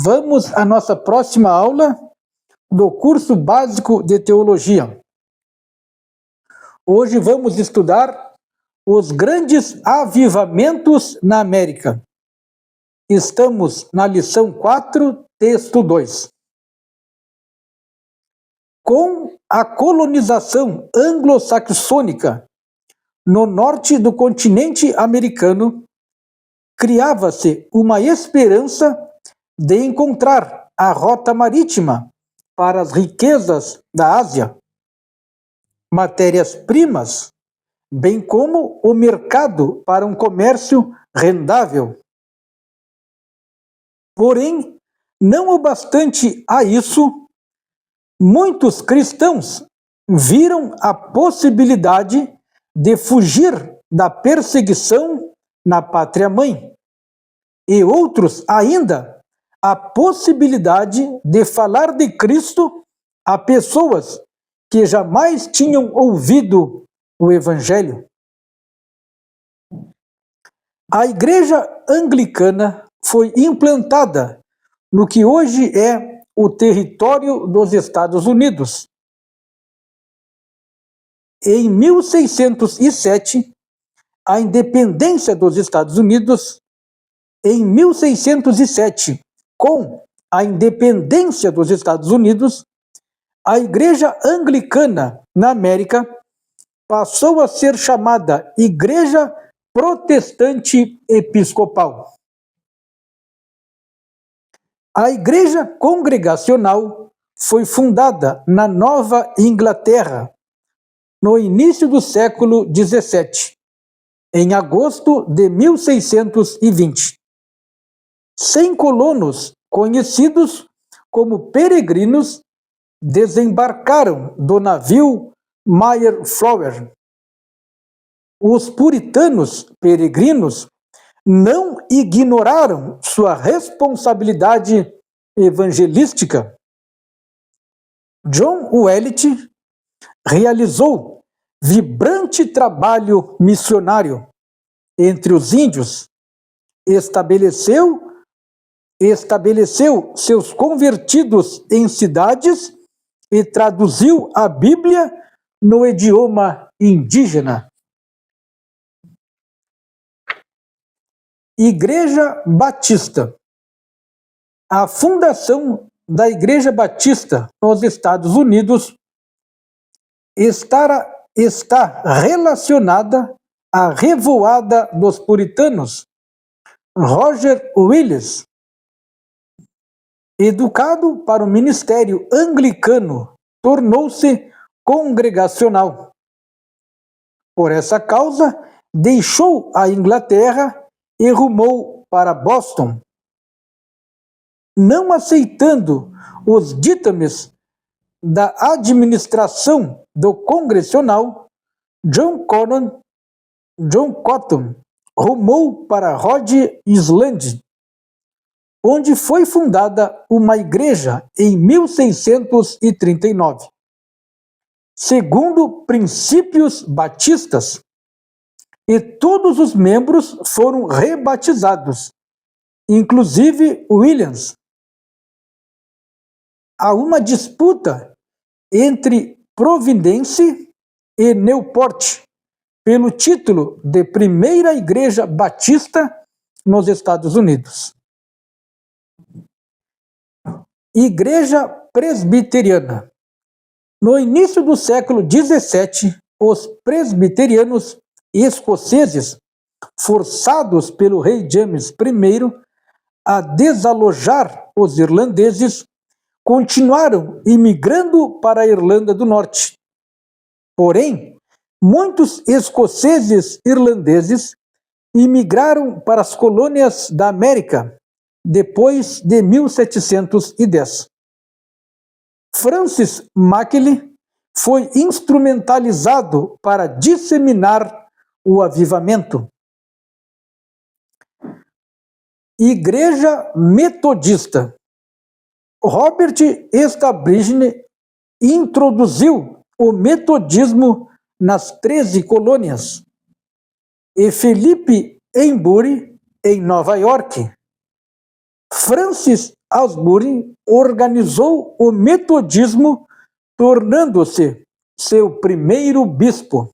Vamos à nossa próxima aula do curso básico de teologia. Hoje vamos estudar os grandes avivamentos na América. Estamos na lição 4, texto 2. Com a colonização anglo-saxônica no norte do continente americano, criava-se uma esperança de encontrar a rota marítima para as riquezas da Ásia, matérias-primas, bem como o mercado para um comércio rendável. Porém, não obstante a isso, muitos cristãos viram a possibilidade de fugir da perseguição na pátria-mãe, e outros ainda a possibilidade de falar de Cristo a pessoas que jamais tinham ouvido o Evangelho. A Igreja Anglicana foi implantada no que hoje é o território dos Estados Unidos. Em 1607, a independência dos Estados Unidos. Em 1607, com a independência dos Estados Unidos, a Igreja Anglicana na América passou a ser chamada Igreja Protestante Episcopal. A Igreja Congregacional foi fundada na Nova Inglaterra no início do século XVII, em agosto de 1620. 100 colonos, conhecidos como peregrinos, desembarcaram do navio Mayflower. Os puritanos peregrinos não ignoraram sua responsabilidade evangelística. John Wellet realizou vibrante trabalho missionário entre os índios, estabeleceu seus convertidos em cidades e traduziu a Bíblia no idioma indígena. Igreja Batista. A fundação da Igreja Batista nos Estados Unidos está relacionada à revoada dos puritanos. Roger Willis, educado para o ministério anglicano, tornou-se congregacional. Por essa causa, deixou a Inglaterra e rumou para Boston. Não aceitando os ditames da administração do congressional, John Cotton rumou para Rhode Island, onde foi fundada uma igreja em 1639. Segundo princípios batistas, e todos os membros foram rebatizados, inclusive Williams. Há uma disputa entre Providence e Newport pelo título de primeira igreja batista nos Estados Unidos. Igreja Presbiteriana. No início do século XVII, os presbiterianos escoceses, forçados pelo rei James I a desalojar os irlandeses, continuaram imigrando para a Irlanda do Norte. Porém, muitos escoceses irlandeses imigraram para as colônias da América depois de 1710. Francis Mackay foi instrumentalizado para disseminar o avivamento. Igreja Metodista. Robert Establishment introduziu o metodismo nas 13 colônias, e Philip Embury, em Nova York. Francis Asbury organizou o metodismo, tornando-se seu primeiro bispo.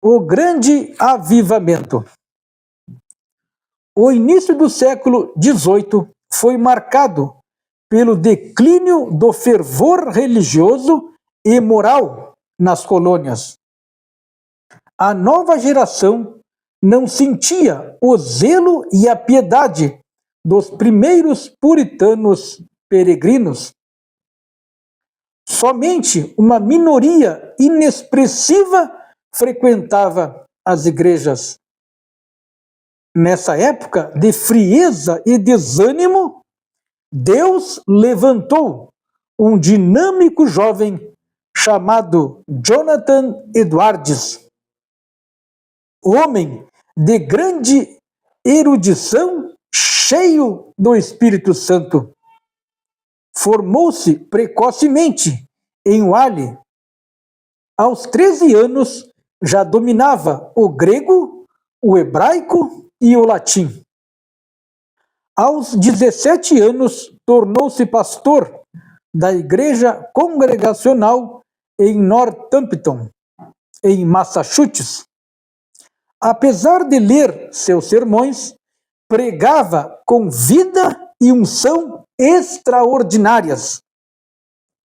O Grande Avivamento. O início do século XVIII foi marcado pelo declínio do fervor religioso e moral nas colônias. A nova geração não sentia o zelo e a piedade dos primeiros puritanos peregrinos. Somente uma minoria inexpressiva frequentava as igrejas. Nessa época de frieza e desânimo, Deus levantou um dinâmico jovem chamado Jonathan Edwards, homem de grande erudição, cheio do Espírito Santo. Formou-se precocemente em Wale. Aos 13 anos, já dominava o grego, o hebraico e o latim. Aos 17 anos, tornou-se pastor da Igreja Congregacional em Northampton, em Massachusetts. Apesar de ler seus sermões, pregava com vida e unção extraordinárias.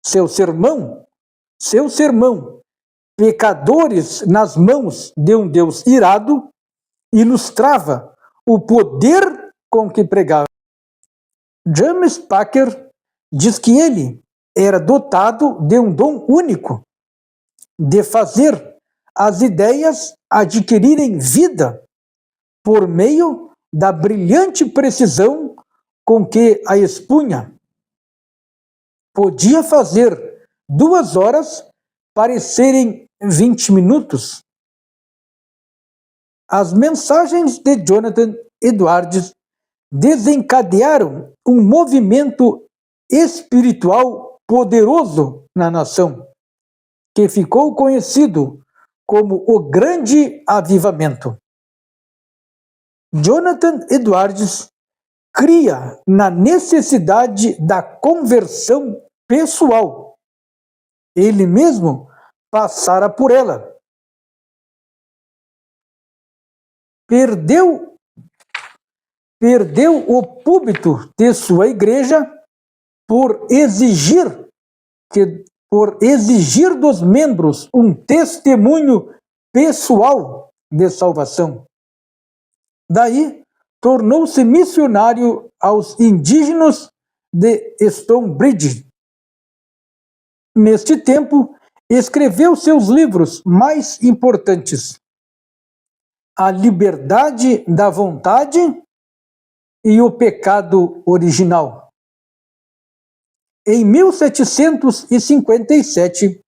Seu sermão, Pecadores nas mãos de um Deus irado, ilustrava o poder com que pregava. James Packer diz que ele era dotado de um dom único, de fazer as ideias adquirirem vida por meio da brilhante precisão com que a expunha. Podia fazer 2 horas parecerem 20 minutos. As mensagens de Jonathan Edwards desencadearam um movimento espiritual poderoso na nação, que ficou conhecido como o Grande Avivamento. Jonathan Edwards cria na necessidade da conversão pessoal. Ele mesmo passara por ela. Perdeu o púlpito de sua igreja por exigir dos membros um testemunho pessoal de salvação. Daí, tornou-se missionário aos indígenas de Stonebridge. Neste tempo, escreveu seus livros mais importantes: A Liberdade da Vontade e O Pecado Original. Em 1757,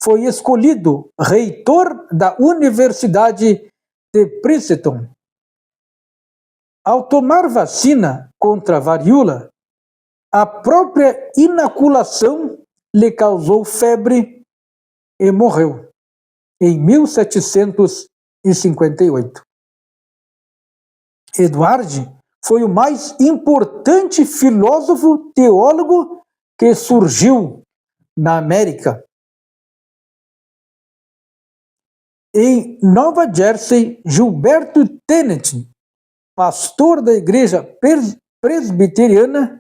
foi escolhido reitor da Universidade de Princeton. Ao tomar vacina contra a varíola, a própria inoculação lhe causou febre e morreu em 1758. Edward foi o mais importante filósofo teólogo que surgiu na América. Em Nova Jersey, Gilberto Tennent, pastor da Igreja Presbiteriana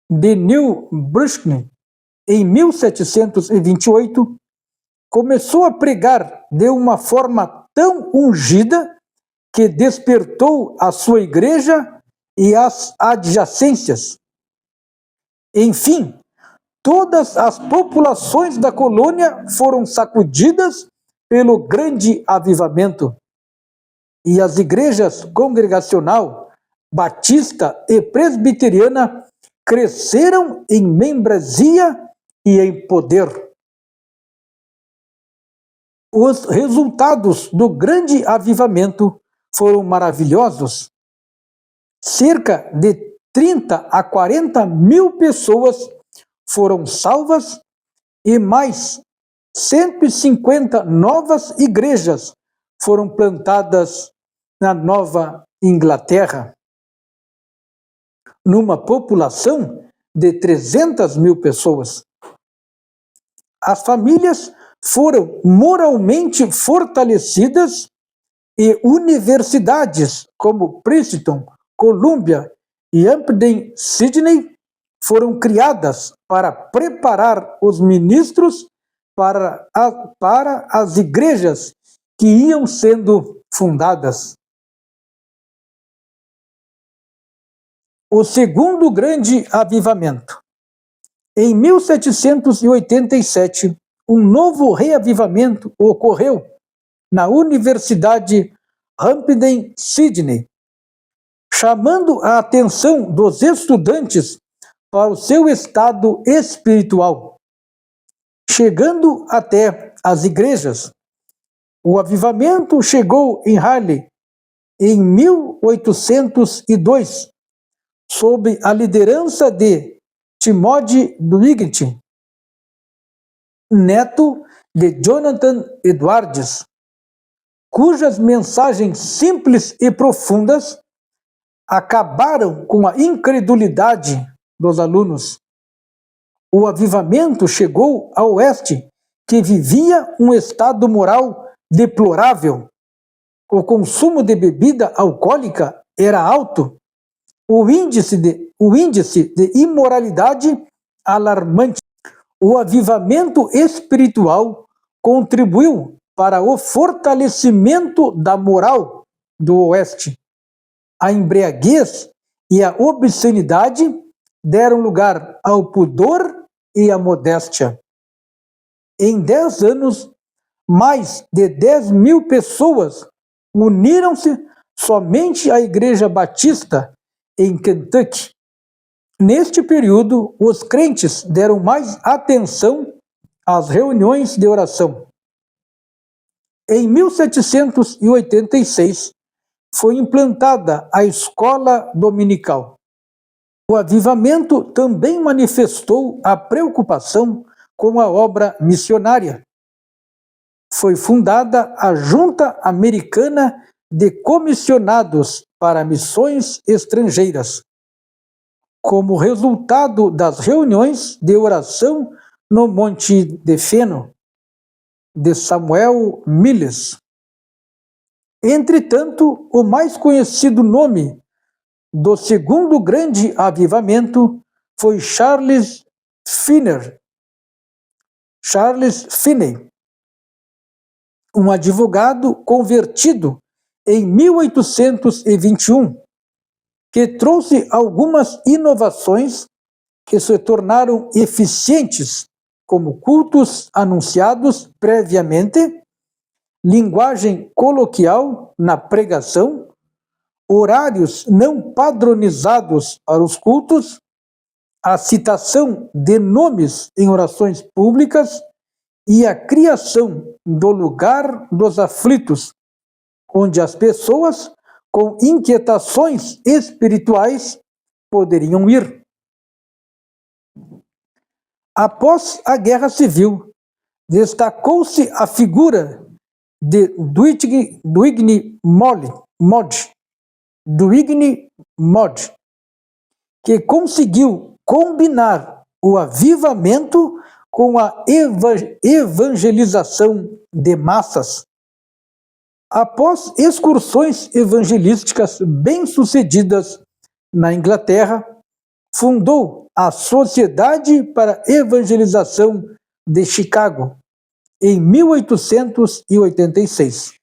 de New Brunswick, em 1728, começou a pregar de uma forma tão ungida que despertou a sua igreja e as adjacências. Enfim, todas as populações da colônia foram sacudidas pelo Grande Avivamento, e as igrejas congregacional, batista e presbiteriana cresceram em membresia e em poder. Os resultados do Grande Avivamento foram maravilhosos. Cerca de 30 a 40 mil pessoas foram salvas e mais 150 novas igrejas foram plantadas na Nova Inglaterra. numa população de 300 mil pessoas. As famílias foram moralmente fortalecidas e universidades como Princeton, Columbia e Hampden-Sydney foram criadas para preparar os ministros para as igrejas que iam sendo fundadas. O segundo grande avivamento. Em 1787, um novo reavivamento ocorreu na Universidade Hampden-Sydney, chamando a atenção dos estudantes para o seu estado espiritual, chegando até as igrejas. O avivamento chegou em Harley em 1802, sob a liderança de Timothy Dwight, neto de Jonathan Edwards, cujas mensagens simples e profundas acabaram com a incredulidade dos alunos. O avivamento chegou ao Oeste, que vivia um estado moral deplorável. O consumo de bebida alcoólica era alto, o índice de imoralidade alarmante. O avivamento espiritual contribuiu para o fortalecimento da moral do Oeste. A embriaguez e a obscenidade deram lugar ao pudor e à modéstia. Em 10 anos, mais de 10 mil pessoas uniram-se somente à Igreja Batista em Kentucky. Neste período, os crentes deram mais atenção às reuniões de oração. Em 1786, foi implantada a escola dominical. O avivamento também manifestou a preocupação com a obra missionária. Foi fundada a Junta Americana de Comissionados para Missões Estrangeiras, como resultado das reuniões de oração no Monte de Feno, de Samuel Miles. Entretanto, o mais conhecido nome do segundo grande avivamento foi Charles Finney, um advogado convertido em 1821, que trouxe algumas inovações que se tornaram eficientes, como cultos anunciados previamente, linguagem coloquial na pregação, horários não padronizados para os cultos, a citação de nomes em orações públicas e a criação do lugar dos aflitos, onde as pessoas com inquietações espirituais poderiam ir. Após a Guerra Civil, destacou-se a figura de Dwight Moody, que conseguiu combinar o avivamento com a evangelização de massas. Após excursões evangelísticas bem-sucedidas na Inglaterra, fundou a Sociedade para Evangelização de Chicago, em 1886.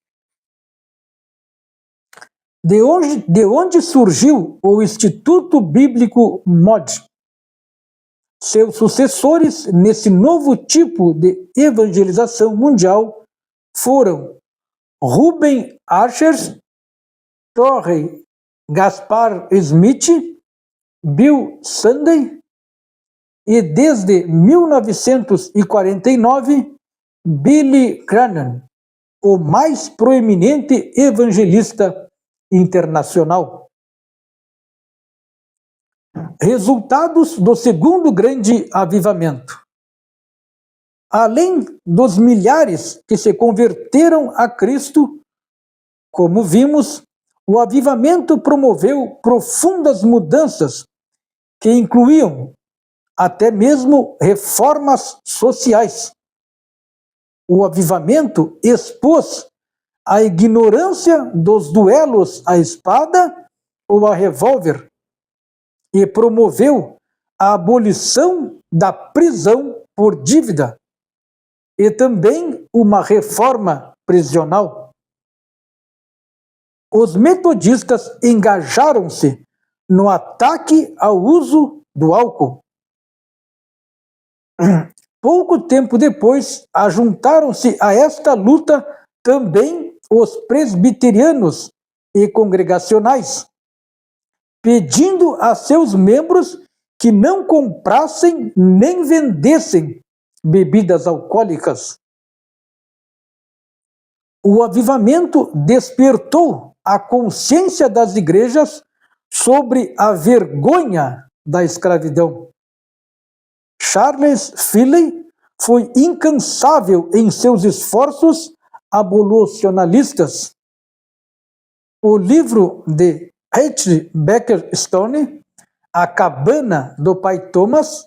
De onde surgiu o Instituto Bíblico Moody? Seus sucessores nesse novo tipo de evangelização mundial foram Reuben Archer, Torrey Gaspar Smith, Bill Sunday e, desde 1949, Billy Graham, o mais proeminente evangelista internacional. Resultados do segundo grande avivamento. Além dos milhares que se converteram a Cristo, como vimos, o avivamento promoveu profundas mudanças que incluíam até mesmo reformas sociais. O avivamento expôs a ignorância dos duelos à espada ou a revólver e promoveu a abolição da prisão por dívida e também uma reforma prisional. Os metodistas engajaram-se no ataque ao uso do álcool. Pouco tempo depois, ajuntaram-se a esta luta também os presbiterianos e congregacionais, pedindo a seus membros que não comprassem nem vendessem bebidas alcoólicas. O avivamento despertou a consciência das igrejas sobre a vergonha da escravidão. Charles Finney foi incansável em seus esforços abolicionalistas. O livro de H. Becker Stone, A Cabana do Pai Thomas,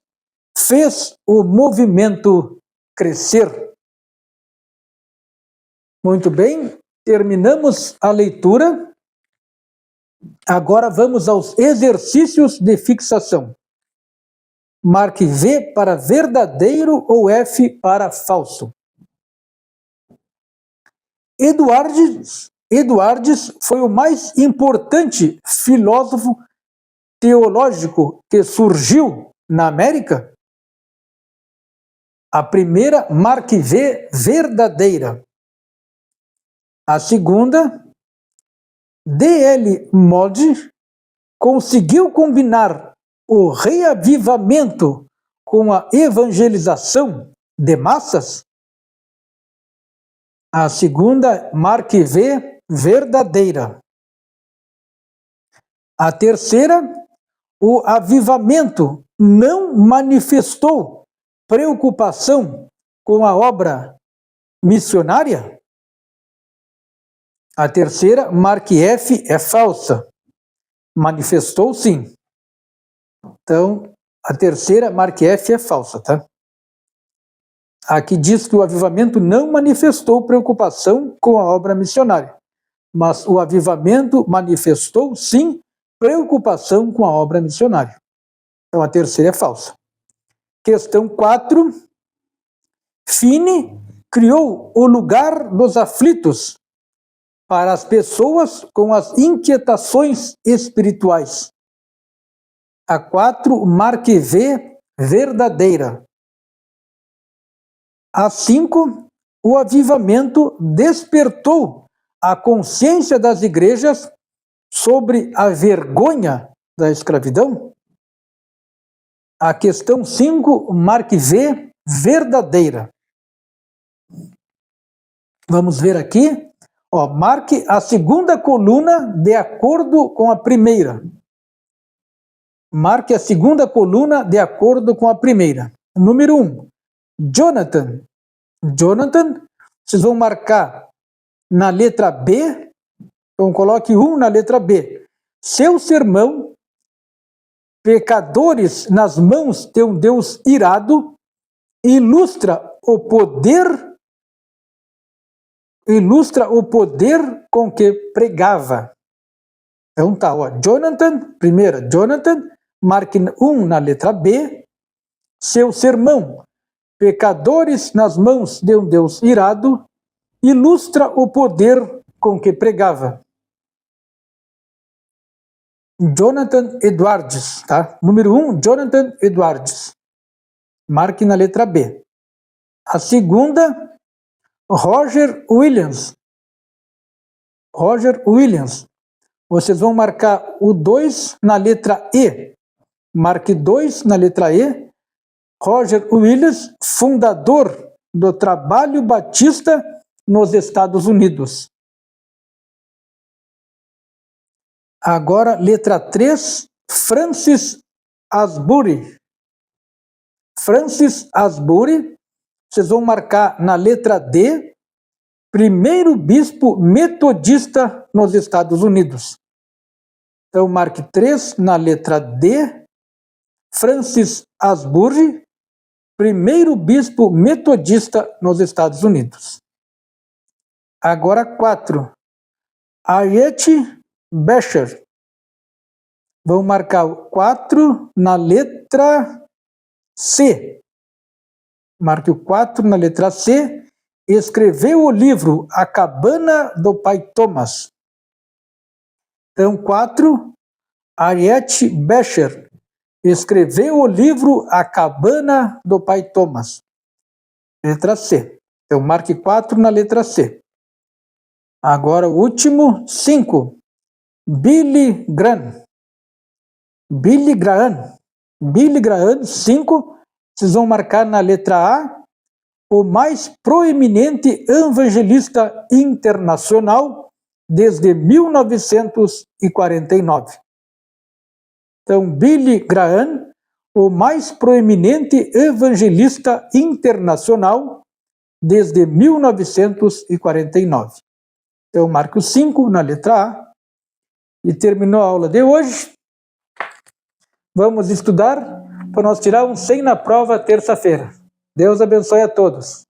fez o movimento crescer. Muito bem, terminamos a leitura. Agora vamos aos exercícios de fixação. Marque V para verdadeiro ou F para falso. Eduardes foi o mais importante filósofo teológico que surgiu na América? A primeira, marque V, verdadeira. A segunda, D.L. Moody conseguiu combinar o reavivamento com a evangelização de massas? A segunda, marque V, verdadeira. A terceira, o avivamento não manifestou preocupação com a obra missionária? A terceira, marque F, é falsa. Manifestou sim. Então, a terceira, marque F, é falsa, tá? Aqui diz que o avivamento não manifestou preocupação com a obra missionária, mas o avivamento manifestou sim preocupação com a obra missionária. Então, a terceira é falsa. Questão 4. Finney criou o lugar dos aflitos para as pessoas com as inquietações espirituais. A 4, marque V, verdadeira. A 5, o avivamento despertou a consciência das igrejas sobre a vergonha da escravidão. A questão 5, marque V, verdadeira. Vamos ver aqui. Marque a segunda coluna de acordo com a primeira. Marque a segunda coluna de acordo com a primeira. Número 1, Jonathan. Jonathan, vocês vão marcar na letra B, então coloque 1 na letra B. Seu sermão, pecadores nas mãos de um Deus irado, ilustra o poder com que pregava. Então tá, Jonathan, primeira, Jonathan, marque 1 na letra B. Seu sermão, pecadores nas mãos de um Deus irado, ilustra o poder com que pregava. Jonathan Edwards, tá? Número 1, Jonathan Edwards. Marque na letra B. A segunda, Roger Williams. Roger Williams. Vocês vão marcar o 2 na letra E. Marque 2 na letra E. Roger Williams, fundador do Trabalho Batista nos Estados Unidos. Agora, letra 3, Francis Asbury. Francis Asbury, vocês vão marcar na letra D, primeiro bispo metodista nos Estados Unidos. Então, marque 3 na letra D, Francis Asbury, primeiro bispo metodista nos Estados Unidos. Agora 4. Harriet Beecher. Vamos marcar o 4 na letra C. Marque o 4 na letra C. Escreveu o livro A Cabana do Pai Thomas. Então, 4. Harriet Beecher escreveu o livro A Cabana do Pai Thomas. Letra C. Então, marque 4 na letra C. Agora, o último, 5. Billy Graham. Billy Graham. Billy Graham, 5. Vocês vão marcar na letra A. O mais proeminente evangelista internacional desde 1949. Então, Billy Graham, o mais proeminente evangelista internacional desde 1949. Então, marque o 5 na letra A. E terminou a aula de hoje. Vamos estudar para nós tirar um 100 na prova terça-feira. Deus abençoe a todos.